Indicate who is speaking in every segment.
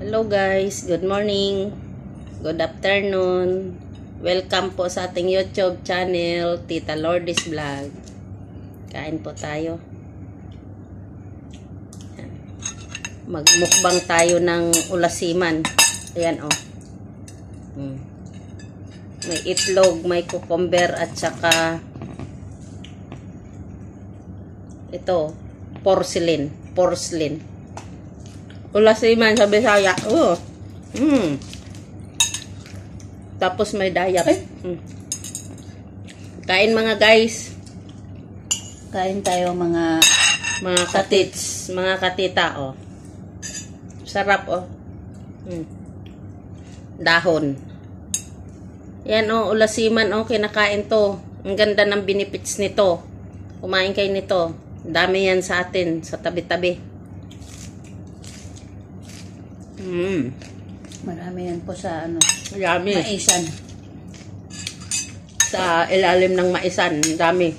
Speaker 1: Hello guys, good morning, good afternoon. Welcome po sa ating YouTube channel, Tita Lourdes Vlog. Kain po tayo. Magmukbang tayo ng ulasiman. Ayan oh. May itlog, may cucumber at saka ito, porcelain. Ulasiman sa Bisaya. Oh. Tapos may dayak. Kain mga guys.
Speaker 2: Kain tayo mga
Speaker 1: Katits, mga katita oh. Sarap oh. Dahon. Yan oh, ulasiman oh, kinakain to. Ang ganda ng benefits nito. Kumain kayo nito. Dami yan sa atin, sa tabi-tabi.
Speaker 2: Marami yan po sa
Speaker 1: Dami.
Speaker 2: maisan.
Speaker 1: Sa ilalim ng maisan, dami.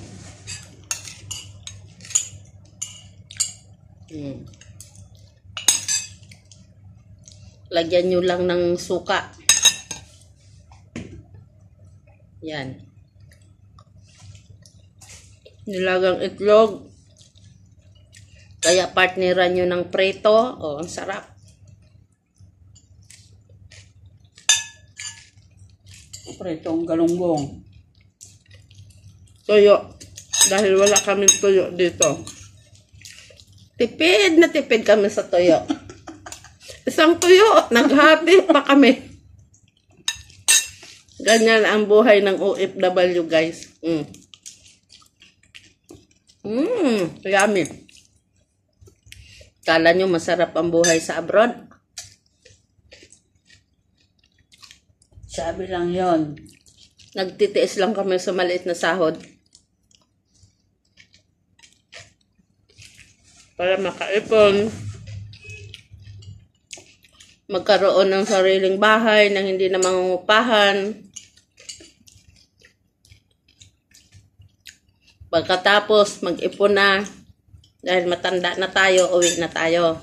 Speaker 1: Lagyan nyo lang ng suka. Yan. Nilagang itlog. Kaya partneran nyo ng preto. Oh, ang sarap.
Speaker 2: Pretong galunggong.
Speaker 1: Toyo. Dahil wala kaming toyo dito. Tipid na tipid kami sa toyo. Isang toyo, naghati pa kami. Ganyan ang buhay ng OFW, guys. Yummy. Kala nyo masarap ang buhay sa abroad?
Speaker 2: Sabi lang yon.
Speaker 1: Nagtitiis lang kami sa maliit na sahod. Para makaipon. Magkaroon ng sariling bahay nang hindi na mangungupahan. Pagkatapos, mag-ipon na. Dahil matanda na tayo, uwi na tayo.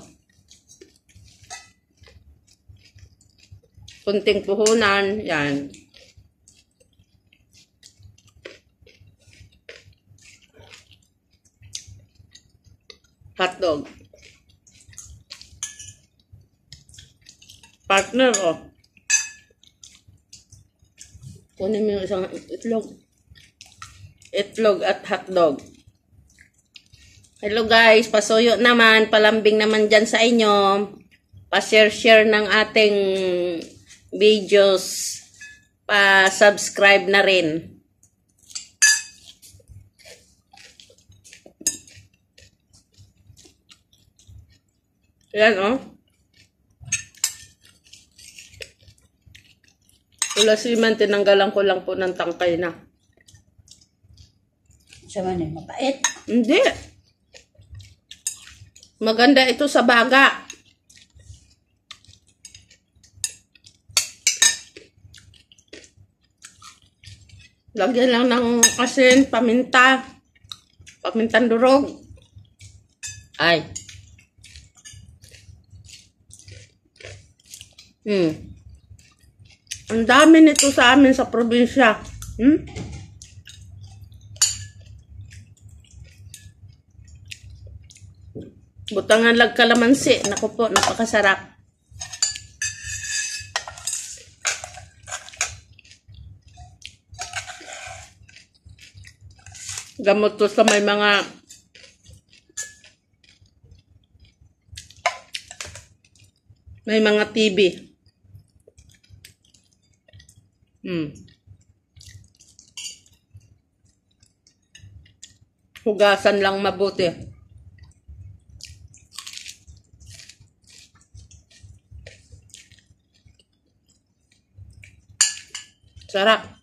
Speaker 1: Kunting puhunan, yan. Hotdog. Partner, oh. Kunin mo yung isang itlog. Itlog at hotdog. Hello guys, pasuyo naman, palambing naman dyan sa inyo. Pa-share ng ating videos. Pa-subscribe na rin. Yan oh. Ulasiman, tinanggalan ko lang po ng tangkay na.
Speaker 2: Sama na, mapait.
Speaker 1: Hindi. Maganda ito sa baga. Lagyan lang ng asin, paminta. Pamintang durog. Ay. Ang dami nito sa amin sa probinsya. Butangan lang kalamansi. Naku po, napakasarap. Gamot to sa may mga TB. Hugasan lang mabuti. Sarap.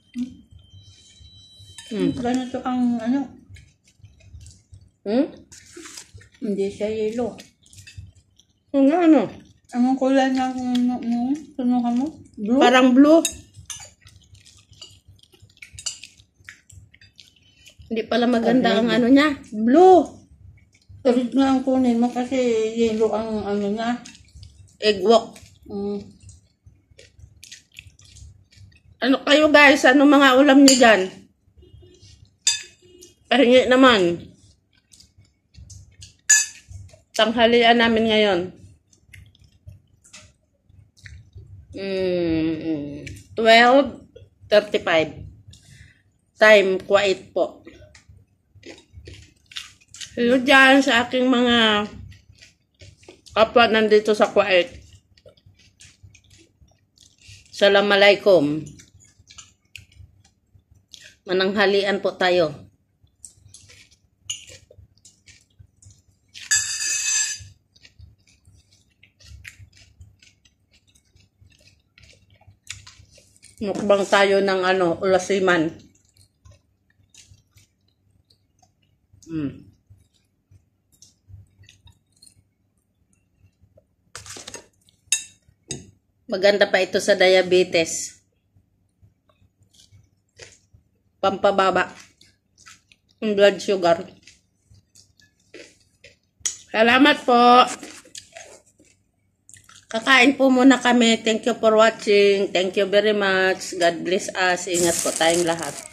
Speaker 2: Ganito ang hindi siya yelo.
Speaker 1: Ano?
Speaker 2: Anong kulay na sunukan mo? Blue?
Speaker 1: Parang blue. Hindi pala maganda ang ano niya. Blue.
Speaker 2: Red na ang kunin mo kasi yellow ang ano niya.
Speaker 1: Egg walk.
Speaker 2: Mm.
Speaker 1: Ano kayo guys? Ano mga ulam niyo dyan? Pahingi naman. Tanghalian namin ngayon. 12:35. Time quiet po. Hello dyan sa aking mga kapwa nandito sa Kuwait. Assalamualaikum. Mananghalian po tayo. Mukbang tayo ng ulasiman. Maganda pa ito sa diabetes. Pampababa ng blood sugar. Salamat po. Kakain po muna kami. Thank you for watching. Thank you very much. God bless us. Ingat po tayong lahat.